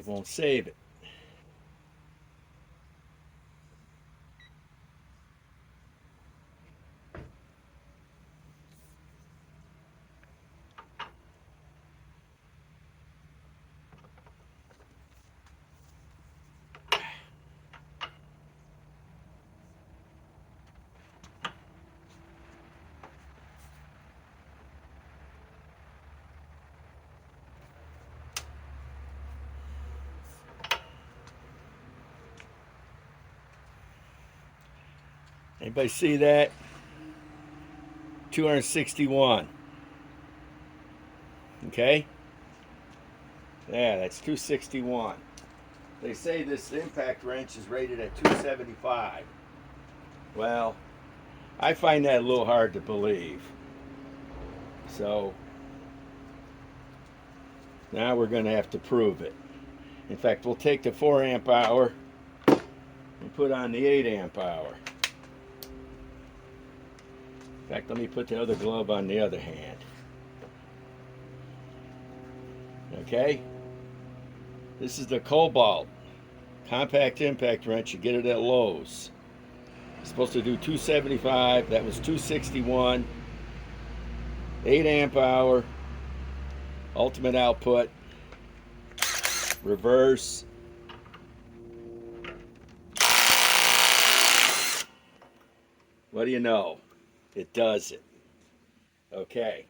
It won't save it. Anybody see that? 261. Okay? Yeah, that's 261. They say this impact wrench is rated at 275. Well, I find that a little hard to believe. So, now we're going to have to prove it. In fact, we'll take the 4 amp hour and put on the 8 amp hour. In fact, let me put the other glove on the other hand. Okay? This is the Kobalt compact impact wrench. You get it at Lowe's. It's supposed to do 275. That was 261. 8 amp hour. Ultimate output. Reverse. What do you know? It does it. Okay.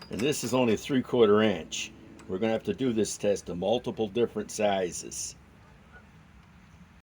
And this is only a 3/4 inch. We're going to have to do this test in multiple different sizes.